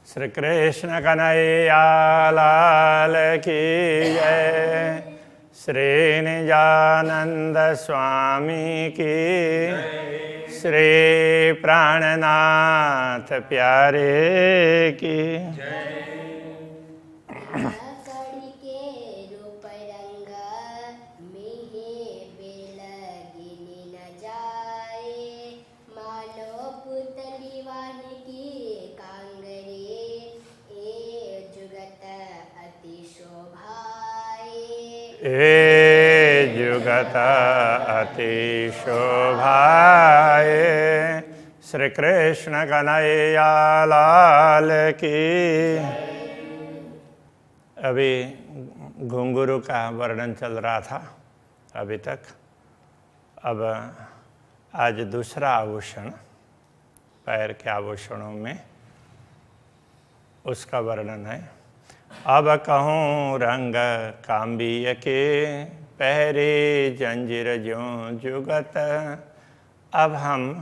श्री कृष्ण कन्हैया लाल की जय। श्री निजानंद स्वामी की, श्री प्राणनाथ प्यारे की। ए जुगत अति शोभाए। श्री कृष्ण कन्हैया लाल की। अभी घुंघरू का वर्णन चल रहा था अभी तक। अब आज दूसरा आभूषण, पैर के आभूषणों में उसका वर्णन है। अब कहूँ रंग काम्बिय के, पहरे जंजीर ज्यों जुगत। अब हम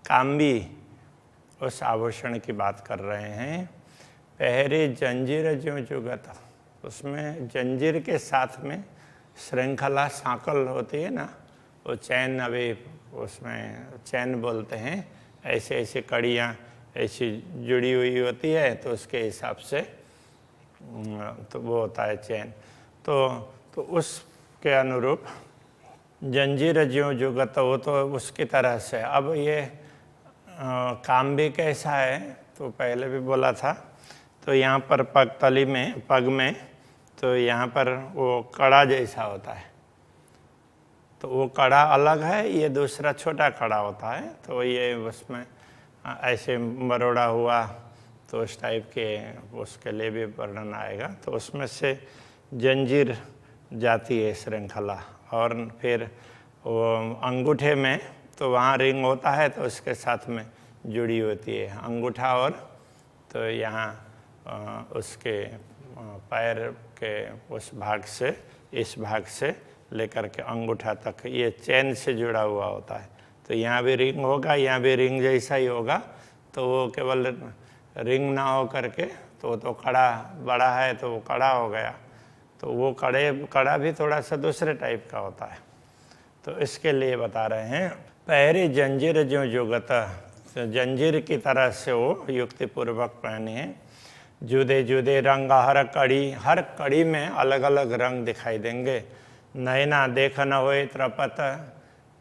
काम्बी उस आभूषण की बात कर रहे हैं। पहरे जंजीर ज्यों जुगत, उसमें जंजीर के साथ में श्रृंखला सांकल होती है ना, वो चैन, अभी उसमें चैन बोलते हैं। ऐसे ऐसे कड़ियाँ ऐसी जुड़ी हुई होती है, तो उसके हिसाब से तो वो होता है चैन। तो उसके अनुरूप जंजीर ज्यों जुगत, वो तो उसकी तरह से। अब ये काम भी कैसा है, तो पहले भी बोला था। तो यहाँ पर पगतली में, पग में, तो यहाँ पर वो कड़ा जैसा होता है। तो वो कड़ा अलग है, ये दूसरा छोटा कड़ा होता है। तो ये उसमें ऐसे मरोड़ा हुआ, तो उस टाइप के उसके लिए भी वर्णन आएगा। तो उसमें से जंजीर जाती है श्रृंखला। और फिर वो अंगूठे में, तो वहाँ रिंग होता है, तो उसके साथ में जुड़ी होती है अंगूठा। और तो यहाँ उसके पैर के उस भाग से, इस भाग से लेकर के अंगूठा तक ये चैन से जुड़ा हुआ होता है। तो यहाँ भी रिंग होगा, यहाँ भी रिंग जैसा ही होगा। तो वो केवल रिंग ना हो करके, तो कड़ा बड़ा है, तो वो कड़ा हो गया। तो वो कड़ा भी थोड़ा सा दूसरे टाइप का होता है। तो इसके लिए बता रहे हैं, पहरे जंजीर ज्यों जुगत, तो जंजीर की तरह से वो युक्ति पूर्वक पहने हैं। जुदे जुदे रंग हर कड़ी में अलग अलग रंग दिखाई देंगे। नैना देख न होए त्रपत,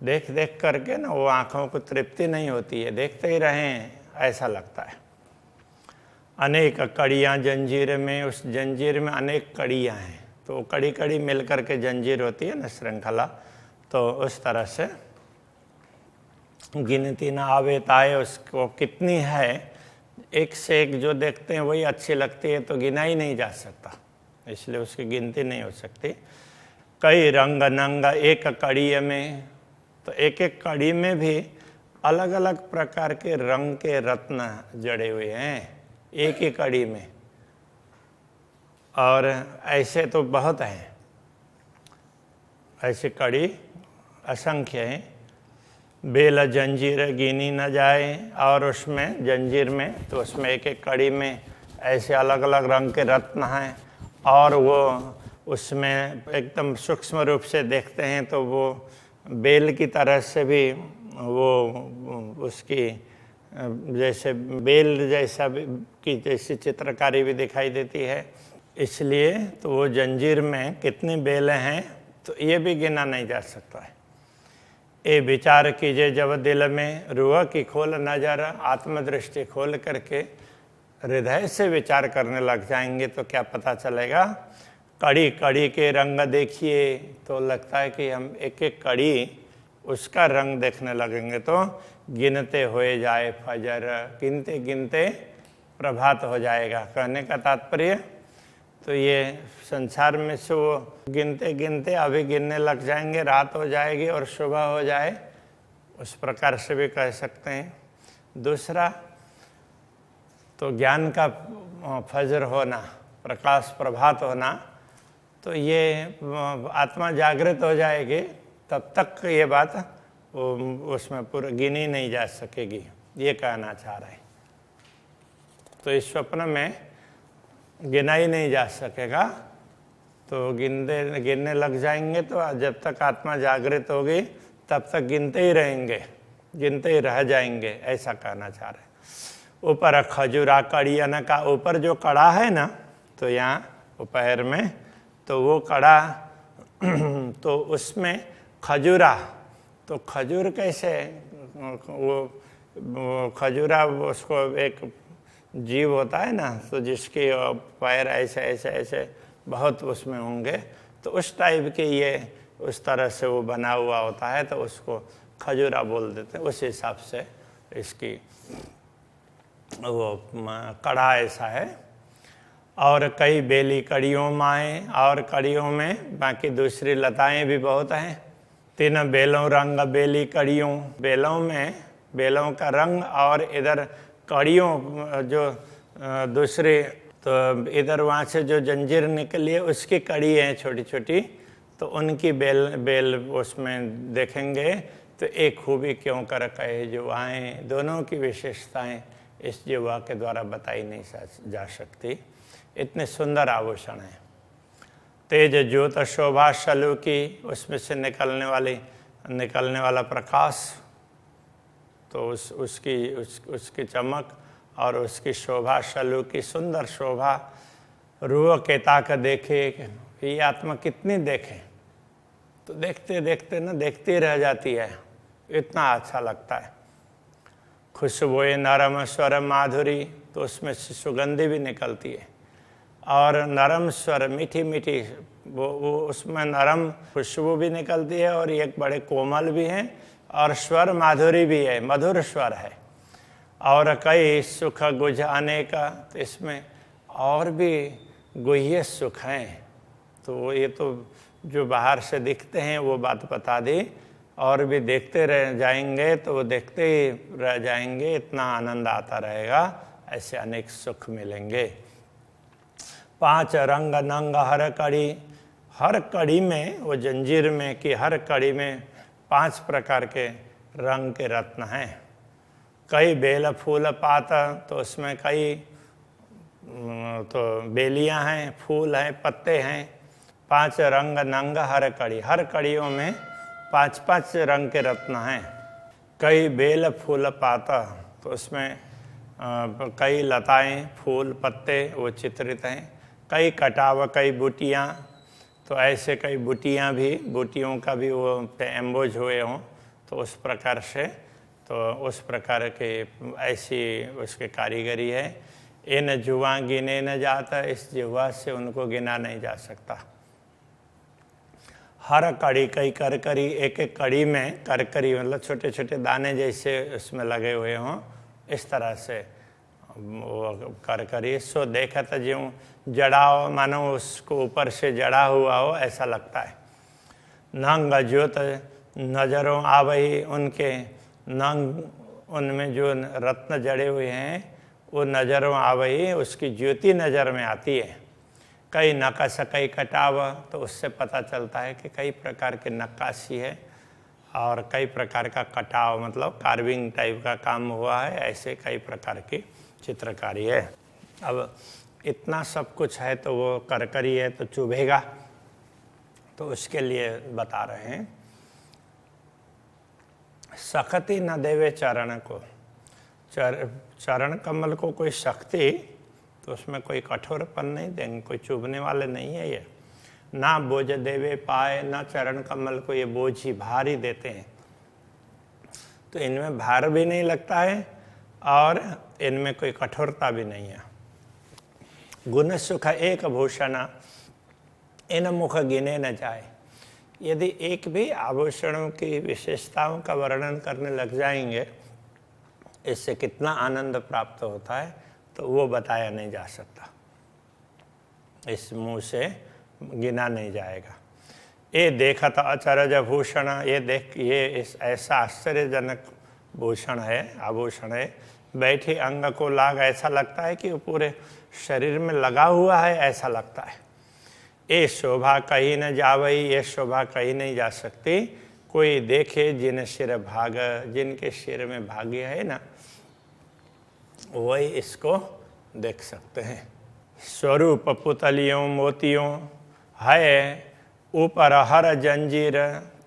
देख देख करके ना वो आँखों को तृप्ति नहीं होती है, देखते ही रहें ऐसा लगता है। अनेक कड़ियाँ जंजीर में, उस जंजीर में अनेक कड़ियाँ हैं। तो कड़ी कड़ी मिल करके जंजीर होती है ना, श्रृंखला। तो उस तरह से गिनती ना आवे ताए, उसको कितनी है, एक से एक जो देखते हैं वही अच्छी लगती है, तो गिना ही नहीं जा सकता, इसलिए उसकी गिनती नहीं हो सकती। कई रंग नंग एक कड़ी में, तो एक एक कड़ी में भी अलग अलग प्रकार के रंग के रत्न जड़े हुए हैं एक ही कड़ी में। और ऐसे तो बहुत हैं, ऐसी कड़ी असंख्य हैं। बेल जंजीर गिनी न जाए, और उसमें जंजीर में, तो उसमें एक एक कड़ी में ऐसे अलग अलग रंग के रत्न हैं। और वो उसमें एकदम सूक्ष्म रूप से देखते हैं, तो वो बेल की तरह से भी वो उसकी जैसे बेल जैसा की जैसी चित्रकारी भी दिखाई देती है। इसलिए तो वो जंजीर में कितनी बेलें हैं, तो ये भी गिना नहीं जा सकता है। ए विचार कीजिए जब दिल में, रूह की खोल नजर, आत्मदृष्टि खोल करके हृदय से विचार करने लग जाएंगे, तो क्या पता चलेगा। कड़ी कड़ी के रंग देखिए, तो लगता है कि हम एक एक कड़ी उसका रंग देखने लगेंगे, तो गिनते हुए जाए फजर, गिनते गिनते प्रभात हो जाएगा। कहने का तात्पर्य, तो ये संसार में से वो गिनते गिनते अभी गिनने लग जाएंगे, रात हो जाएगी और सुबह हो जाए, उस प्रकार से भी कह सकते हैं। दूसरा, तो ज्ञान का फजर होना, प्रकाश प्रभात होना, तो ये आत्मा जागृत हो जाएगी, तब तक ये बात उसमें पूरा गिनी नहीं जा सकेगी, ये कहना चाह रहे हैं। तो इस स्वप्न में गिना ही नहीं जा सकेगा। तो गिनने लग जाएंगे तो जब तक आत्मा जागृत होगी तब तक गिनते ही रहेंगे, गिनते ही रह जाएंगे, ऐसा कहना चाह रहे। ऊपर खजूरा कड़ी का ऊपर जो कड़ा है ना, तो यहाँ पैर में, तो वो कड़ा तो उसमें खजूरा, तो खजूर कैसे, वो खजूरा उसको एक जीव होता है ना, तो जिसके पैर ऐसे ऐसे ऐसे बहुत उसमें होंगे, तो उस टाइप के ये उस तरह से वो बना हुआ होता है, तो उसको खजूरा बोल देते हैं। उस हिसाब से इसकी वो कड़ा ऐसा है। और कई बेली कड़ियों माएँ, और कड़ियों में बाकी दूसरी लताएं भी बहुत हैं। 3 बेलों रंग बेली कड़ियों, बेलों में बेलों का रंग, और इधर कड़ियों जो दूसरी, तो इधर वहाँ से जो जंजीर निकली है उसकी कड़ी है छोटी छोटी, तो उनकी बेल उसमें देखेंगे। तो एक खूबी क्यों कर कहे जुवाएँ, दोनों की विशेषताएं इस जुवा के द्वारा बताई नहीं जा सकती। इतने सुंदर आभूषण हैं। तेज ज्योत शोभा शलु की, उसमें से निकलने वाला प्रकाश, तो उसकी चमक और उसकी शोभा, शलु की सुंदर शोभा। रूह के ताक देखे, ये आत्मा कितनी देखे, तो देखते देखते ना देखती रह जाती है, इतना अच्छा लगता है। खुशबुए नरम स्वर माधुरी, तो उसमें से सुगंधी भी निकलती है, और नरम स्वर मीठी मीठी, वो उसमें नरम खुशबू भी निकलती है, और एक बड़े कोमल भी हैं, और स्वर माधुरी भी है, मधुर स्वर है। और कई सुख गुझ अनेक, तो इसमें और भी गुह्य सुख हैं। तो ये तो जो बाहर से दिखते हैं वो बात बता दी, और भी देखते रह जाएंगे तो वो देखते ही रह जाएंगे, इतना आनंद आता रहेगा, ऐसे अनेक सुख मिलेंगे। 5 रंग नंग हर कड़ी, हर कड़ी में, वो जंजीर में कि हर कड़ी में 5 प्रकार के रंग के रत्न हैं। कई बेल फूल पात, तो उसमें कई तो बेलियां हैं, फूल हैं, पत्ते हैं। 5 रंग नंग हर कड़ी, हर कड़ियों में 5-5 रंग के रत्न हैं। कई बेल फूल पाता, तो उसमें कई लताएं, फूल, पत्ते वो चित्रित हैं। कई कटाव, कई बूटियाँ, तो ऐसे कई बूटियों का भी वो एम्बोज हुए हों, तो उस प्रकार से, तो उस प्रकार के ऐसी उसकी कारीगरी है। इन जुआ गिने न जाता, इस जुआ से उनको गिना नहीं जा सकता। हर कड़ी कई करकरी, एक एक कड़ी में करकरी मतलब छोटे छोटे दाने जैसे उसमें लगे हुए हों, इस तरह से वो करकरी। सो देखत ज्यों जड़ाओ, मानो उसको ऊपर से जड़ा हुआ हो ऐसा लगता है। नंग ज्योत नजरों आवही, उनके नंग, उनमें जो रत्न जड़े हुए हैं वो नजरों आवही, उसकी ज्योति नज़र में आती है। कई नक्काश कई कटाव, तो उससे पता चलता है कि कई प्रकार की नक्काशी है और कई प्रकार का कटाव, मतलब कार्विंग टाइप का काम हुआ है, ऐसे कई प्रकार की चित्रकारी है। अब इतना सब कुछ है तो वो करकरी है तो चुभेगा, तो उसके लिए बता रहे हैं। शक्ति न देवे चरण को, चरण कमल को कोई शक्ति, तो उसमें कोई कठोरपन नहीं देंगे, कोई चुभने वाले नहीं है ये। ना बोझ देवे पाए, ना चरण कमल को ये बोझ ही भार ही देते हैं, तो इनमें भार भी नहीं लगता है और इनमें कोई कठोरता भी नहीं है। गुण सुख एक भूषण, इन मुख गिने न जाए। यदि एक भी आभूषणों की विशेषताओं का वर्णन करने लग जाएंगे, इससे कितना आनंद प्राप्त होता है, तो वो बताया नहीं जा सकता, इस मुंह से गिना नहीं जाएगा। ये देखत अचरज भूषण, ये ऐसा आश्चर्यजनक भूषण है, आभूषण है। बैठे अंग को लाग, ऐसा लगता है कि वो पूरे शरीर में लगा हुआ है, ऐसा लगता है। ये शोभा कहीं न जावई, ये शोभा कहीं नहीं जा सकती। कोई देखे जिन सिर भाग, जिनके सिर में भाग्य है ना, वही इसको देख सकते हैं। स्वरूप पुतलियों मोतियों है ऊपर हर जंजीर,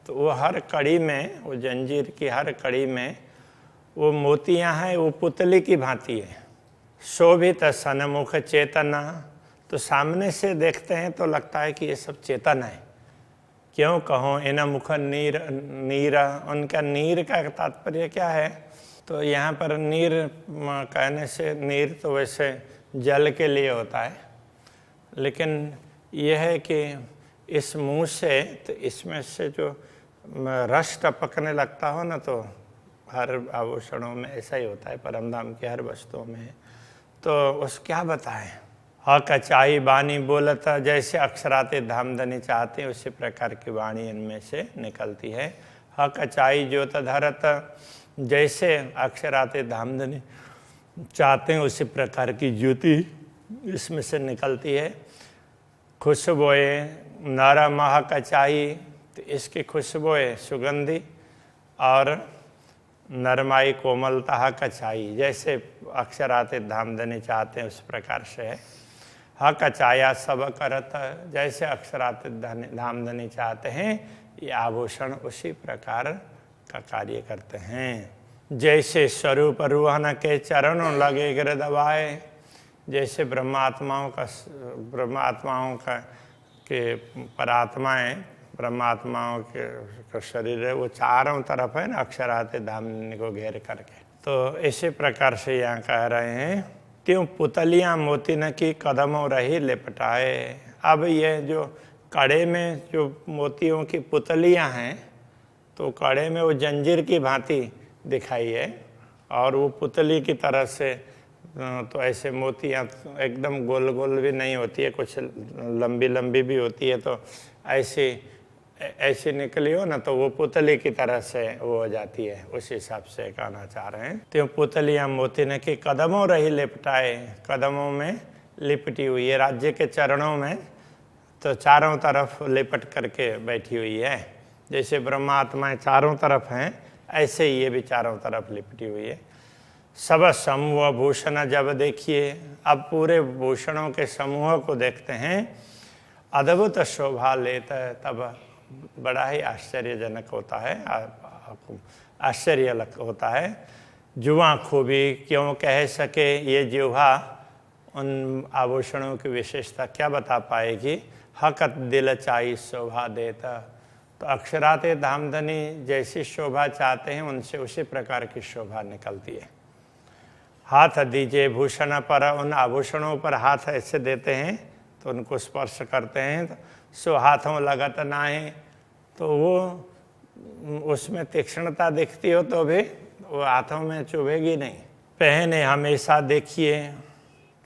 तो वो हर कड़ी में, वो जंजीर की हर कड़ी में वो मोतियां हैं, वो पुतली की भांति है। शोभित सन्मुख चेतना, तो सामने से देखते हैं तो लगता है कि ये सब चेतन है। क्यों कहो इन मुख नीर नीरा, उनका नीर का तात्पर्य क्या है? तो यहाँ पर नीर कहने से, नीर तो वैसे जल के लिए होता है, लेकिन यह है कि इस मुंह से, तो इसमें से जो रस टपकने लगता हो ना, तो हर आभूषणों में ऐसा ही होता है, परमधाम की हर वस्तुओं में। तो उस क्या बताएं? हक चाही बानी बोलता, जैसे अक्षराते धामधनी चाहते हैं उसी प्रकार की वाणी इनमें से निकलती है। हक चाही ज्योत धरत, जैसे अक्षराते धामधनी चाहते हैं उसी प्रकार की ज्योति इसमें से निकलती है। खुशबोए नारा महक चाही, तो इसकी खुशबोए सुगंधी और नरमाई कोमलता कचाई, जैसे अक्षराते धामधनी चाहते हैं उस प्रकार से है। हक चाया सब करत, जैसे अक्षराते धामधनी चाहते हैं ये आभूषण उसी प्रकार का कार्य करते हैं। जैसे स्वरूप रूहन के चरणों लगे गिर दबाए, जैसे ब्रह्मात्माओं का के परात्माएं, ब्रह्मात्माओं के शरीर है, वो चारों तरफ है ना अक्षराते धामधनी को घेर करके। तो इसी प्रकार से यहाँ कह रहे हैं, त्यों पुतलियाँ मोती न की कदमों रही लिपटाए। अब ये जो कड़े में जो मोतियों की पुतलियाँ हैं, तो कड़े में वो जंजीर की भांति दिखाई है, और वो पुतली की तरह से तो ऐसे मोतियाँ एकदम गोल गोल भी नहीं होती है, कुछ लंबी लंबी भी होती है, तो ऐसी निकली हो ना, तो वो पुतली की तरह से वो हो जाती है। उस हिसाब से कहना चाह रहे हैं, तो पुतलियाँ मोती ने की कदमों रही लिपटाए, कदमों में लिपटी हुई है, राज्य के चरणों में तो चारों तरफ लिपट करके बैठी हुई है। जैसे ब्रह्मात्माएं चारों तरफ हैं, ऐसे ही ये भी चारों तरफ लिपटी हुई है। सब समूह भूषण जब देखिए, अब पूरे भूषणों के समूह को देखते हैं, अद्भुत शोभा लेता है, तब बड़ा ही आश्चर्यजनक होता है, आश्चर्य होता है। जुआ खूबी क्यों कह सके ये जिह्वा, उन आभूषणों की विशेषता क्या बता पाएगी। हकत दिल चाही शोभा देता, तो अक्षराते धामधनी जैसी शोभा चाहते हैं उनसे उसी प्रकार की शोभा निकलती है। हाथ दीजिए भूषण पर, उन आभूषणों पर हाथ ऐसे देते हैं तो उनको स्पर्श करते हैं, तो सो हाथों लगत ना है, तो वो उसमें तीक्ष्णता दिखती हो तो भी वो हाथों में चुभेगी नहीं। पहने हमेशा देखिए,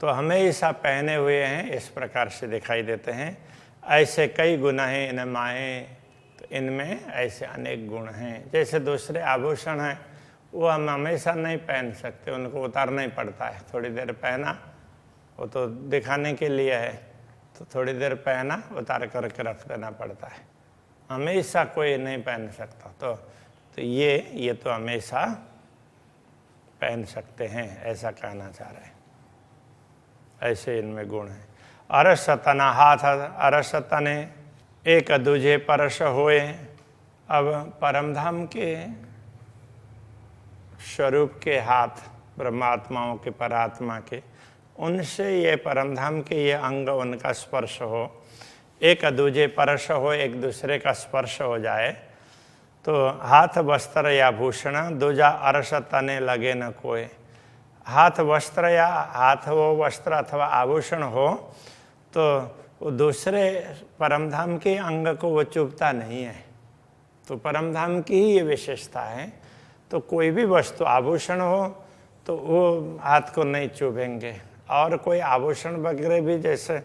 तो हमेशा पहने हुए हैं इस प्रकार से दिखाई देते हैं। ऐसे कई गुण हैं इन माहे, तो इनमें ऐसे अनेक गुण हैं। जैसे दूसरे आभूषण हैं वो हम हमेशा नहीं पहन सकते, उनको उतारना ही पड़ता है। थोड़ी देर पहना, वो तो दिखाने के लिए है, तो थोड़ी देर पहना उतार करके रख देना पड़ता है, हमेशा कोई नहीं पहन सकता। तो ये तो हमेशा पहन सकते हैं, ऐसा कहना चाह रहे हैं। ऐसे इनमें गुण है। अरसतना हाथ, अरसतने एक दूजे परश होए। अब परमधाम के स्वरूप के हाथ, ब्रह्मात्माओं के, परात्मा के, उनसे ये परमधाम के ये अंग उनका स्पर्श हो, एक दूजे परश हो, एक दूसरे का स्पर्श हो जाए, तो हाथ वस्त्र या भूषण दूजा अरस तने लगे न कोई। हाथ वस्त्र या हाथ वो वस्त्र अथवा आभूषण हो तो वो दूसरे परमधाम के अंग को वो चुभता नहीं है। तो परमधाम की ही ये विशेषता है। तो कोई भी वस्तु आभूषण हो तो वो हाथ को नहीं चुभेंगे। और कोई आभूषण वगैरह भी, जैसे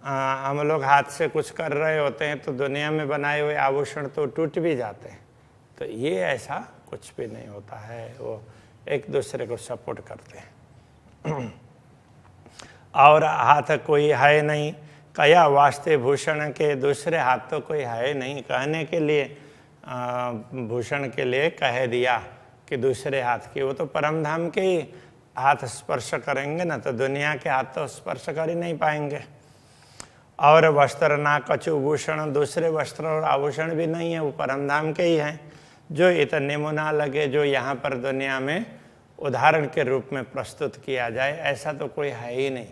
हम लोग हाथ से कुछ कर रहे होते हैं तो दुनिया में बनाए हुए आभूषण तो टूट भी जाते हैं, तो ये ऐसा कुछ भी नहीं होता है, वो एक दूसरे को सपोर्ट करते हैं। और हाथ कोई है नहीं, कया वास्ते भूषण के, दूसरे हाथ तो कोई है नहीं कहने के लिए, भूषण के लिए कह दिया कि दूसरे हाथ की, वो तो परमधाम के ही हाथ स्पर्श करेंगे ना तो दुनिया के हाथ तो स्पर्श कर ही नहीं पाएंगे। और वस्त्र ना कछु भूषण, दूसरे वस्त्र और आभूषण भी नहीं है, वो परमधाम के ही हैं, जो इतने मुना लगे, जो यहाँ पर दुनिया में उदाहरण के रूप में प्रस्तुत किया जाए, ऐसा तो कोई है ही नहीं।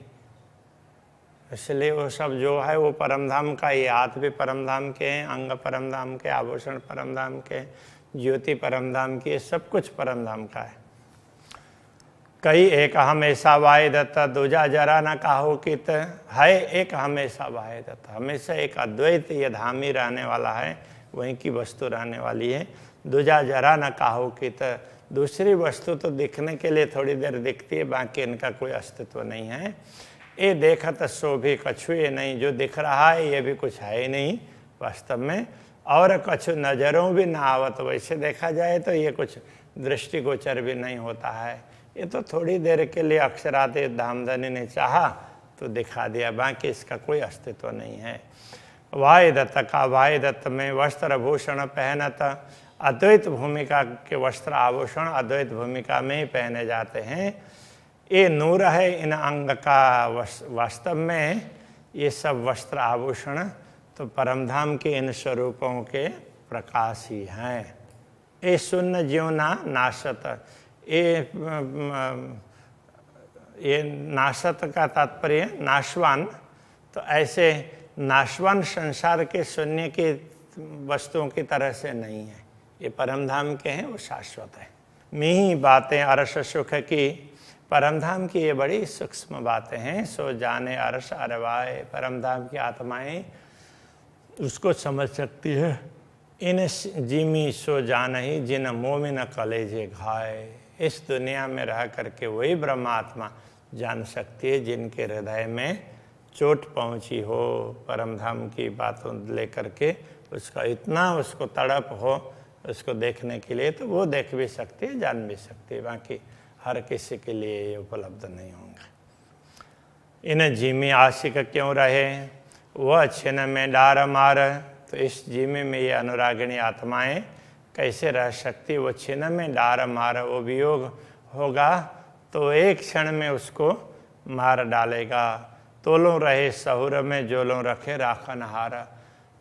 इसलिए वो सब जो है वो परमधाम का ही, हाथ भी परमधाम के हैं, अंग परमधाम के, आभूषण परमधाम के, ज्योति परमधाम की, सब कुछ परमधाम का है। कई एक हमेशा वाहे दत्ता, दूजा जरा न काहो कित, है एक हमेशा वाहे दत्ता, हमेशा एक अद्वैत ये धाम ही रहने वाला है, वहीं की वस्तु रहने वाली है। दूजा जरा न काहो कित, दूसरी वस्तु तो दिखने के लिए थोड़ी देर दिखती है, बाकी इनका कोई अस्तित्व नहीं है। ये देखत सो भी कछु ये नहीं, जो दिख रहा है ये भी कुछ है ही नहीं वास्तव में। और कछु नज़रों भी ना आवत, वैसे देखा जाए तो ये कुछ दृष्टिगोचर भी नहीं होता है, ये तो थोड़ी देर के लिए अक्षराते धामधनी ने चाहा तो दिखा दिया, बाकी इसका कोई अस्तित्व नहीं है। वाहे दत्त का, वाहे दत्त में वस्त्र भूषण पहनत, अद्वैत भूमिका के वस्त्र आभूषण अद्वैत भूमिका में ही पहने जाते हैं। ये नूर है इन अंग का, वास्तव में ये सब वस्त्र आभूषण तो परमधाम के इन स्वरूपों के प्रकाश ही हैं। ये शून्य जीवना नाशत, ये नाशत का तात्पर्य नाशवान, तो ऐसे नाशवान संसार के शून्य की वस्तुओं की तरह से नहीं है, ये परमधाम के हैं, वो शाश्वत है। मी बातें अरस सुख की, परमधाम की ये बड़ी सूक्ष्म बातें हैं। सो जाने अरस अरवाए, परमधाम की आत्माएं उसको समझ सकती है। इन जिमी सो जान ही जिन मोमिन कलेजे घाय, इस दुनिया में रह करके वही ब्रह्मात्मा जान सकती है जिनके हृदय में चोट पहुंची हो परमधाम की बातों लेकर के, उसका इतना उसको तड़प हो उसको देखने के लिए, तो वो देख भी सकती है, जान भी सकती है, बाकी हर किसी के लिए ये उपलब्ध नहीं होंगे। इन जीमी आशिक क्यों रहे, वह छिन में डार मार, तो इस जीमे में ये अनुरागिणी आत्माएं कैसे रह सकती, वो छिन में डार मार, वो वियोग होगा तो एक क्षण में उसको मार डालेगा। तोलों रहे सहुर में जोलों रखे राखन हारा,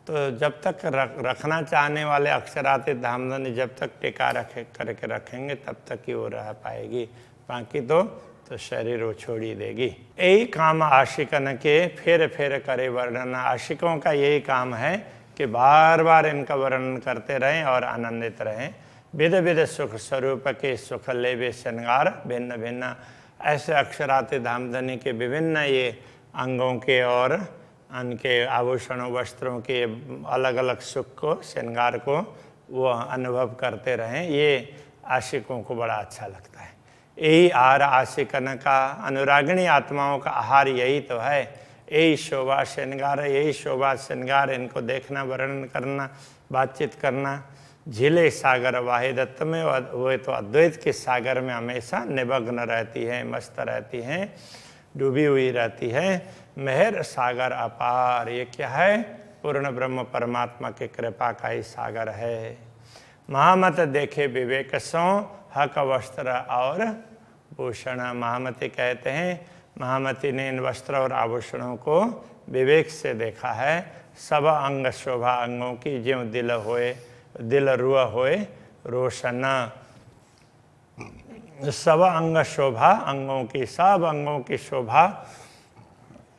तो जब तक रखना चाहने वाले अक्षराते धामधनी जब तक टिका रखे करके रखेंगे तब तक ही वो रह पाएगी, बाकी तो शरीर वो छोड़ ही देगी। यही काम आशिकन के फेर फेर करे वर्णन, आशिकों का यही काम है कि बार बार इनका वर्णन करते रहें और आनंदित रहें। विध विध सुख स्वरूप के सुख लेवे श्रृंगार भिन्न भिन्न, ऐसे अक्षराते धामधनी के विभिन्न ये अंगों के और उनके आभूषणों वस्त्रों के अलग अलग सुख को श्रृंगार को वो अनुभव करते रहें, ये आशिकों को बड़ा अच्छा लगता है। यही आहार आशिकन का, अनुरागिणी आत्माओं का आहार यही तो है, यही शोभा श्रृंगार, यही शोभा श्रृंगार, इनको देखना वर्णन करना बातचीत करना। झीले सागर वाहे दत्त में वो तो अद्वैत के सागर में हमेशा निमग्न रहती है, मस्त रहती हैं, डूबी हुई रहती है। मेहर सागर अपार, ये क्या है, पूर्ण ब्रह्म परमात्मा के कृपा का ही सागर है। महामत देखे विवेक सो हक वस्त्र और भूषण, महामती कहते हैं महामती ने इन वस्त्र और आभूषणों को विवेक से देखा है। सब अंग शोभा अंगों की, ज्यों दिल होए दिल रुआ होए रोशन, सब अंग शोभा अंगों की, सब अंगों की शोभा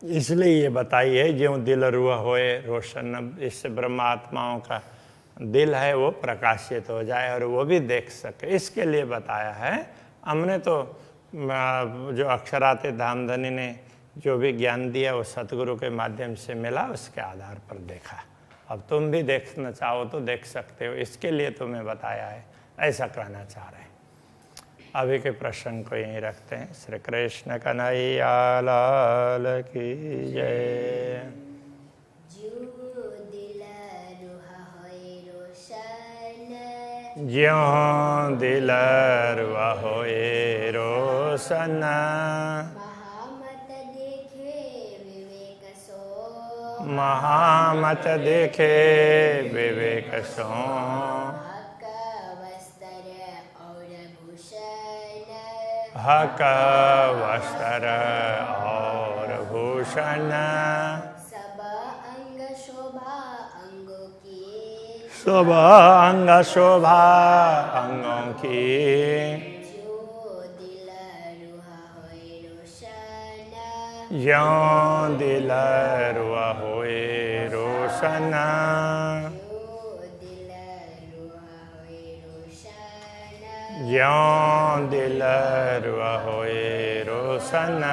इसलिए ये बताई है ज्यों दिल रुआ होए रोशन, इससे ब्रह्मात्माओं का दिल है वो प्रकाशित हो जाए और वो भी देख सके, इसके लिए बताया है। हमने तो जो अक्षराते धामधनी ने जो भी ज्ञान दिया वो सतगुरु के माध्यम से मिला, उसके आधार पर देखा। अब तुम भी देखना चाहो तो देख सकते हो, इसके लिए तुम्हें बताया है, ऐसा कहना चाह रहे हैं। अभी के प्रश्न को यहीं रखते हैं। श्री कृष्ण कन्हैया लाल की जय। ज्यों दिल रुआ होए रोशन, महामत देखे विवेक सो, हक वस्त्र और भूषण सब अंग शोभा अंगों की शुभ अंग शोभा अंगों की जो दिल रुहा होए रोशन ज्यों दिल रुआ होए रोशन जो दिल रुहा होए रोशन ज्यों दिल रुआ होए रोशन